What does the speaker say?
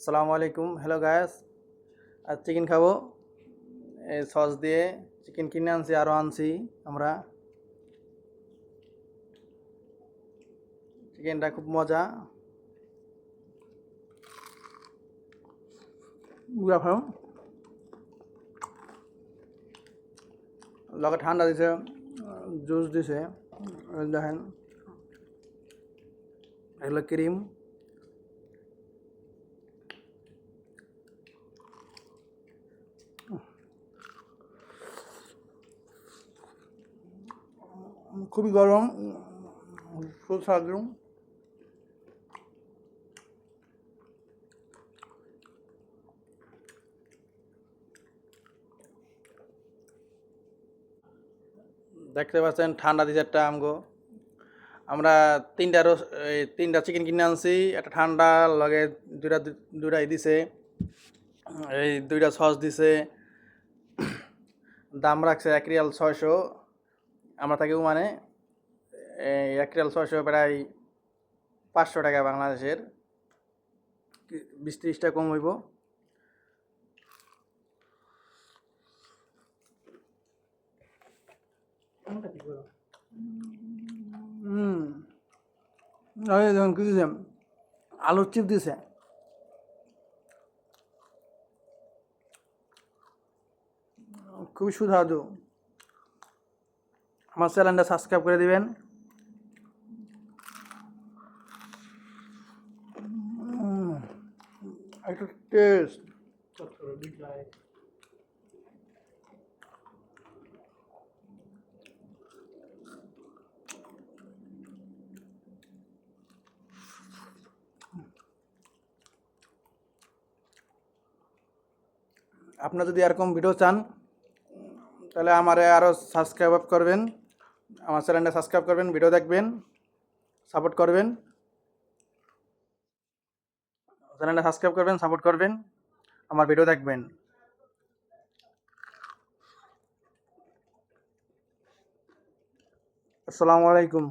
আসসালামু আলাইকুম, hello Guys. আর chicken খাবো এই সস দিয়ে। চিকেন কিনে আনছি, আরও আনছি আমরা। চিকেনটা খুব মজা। দেখো লগে ঠান্ডা দিছে, জুস দিছে। দেখেন এগুলো ক্রিম। খুবই গরম, সুস্বাদু। দেখতে পাচ্ছেন ঠান্ডা দিছে একটা আমগো। আমরা তিনটা চিকেন কিনে আনছি, একটা ঠান্ডা লগে দুইটা দিছে, এই দুইটা সস দিছে। দাম রাখছে 1 রিয়াল 600। আমরা থাকি মানে 1 রিয়াল 600 প্রায় 500 টাকা বাংলাদেশের। 20-30 টাকা কম হইব। যখন কি দিছে, আলুর চিপ দিছে। খুবই সুস্বাদু। আমার চ্যানেলটা সাবস্ক্রাইব করে দিবেন। একটা টেস্ট। আপনারা যদি এরকম ভিডিও চান তাহলে আমারে আরও সাবস্ক্রাইব করবেন, আমার চ্যানেলটা সাবস্ক্রাইব করবেন, ভিডিও দেখবেন, সাপোর্ট করবেন। চ্যানেলটা সাবস্ক্রাইব করবেন, সাপোর্ট করবেন, আমার ভিডিও দেখবেন। আসসালামু আলাইকুম।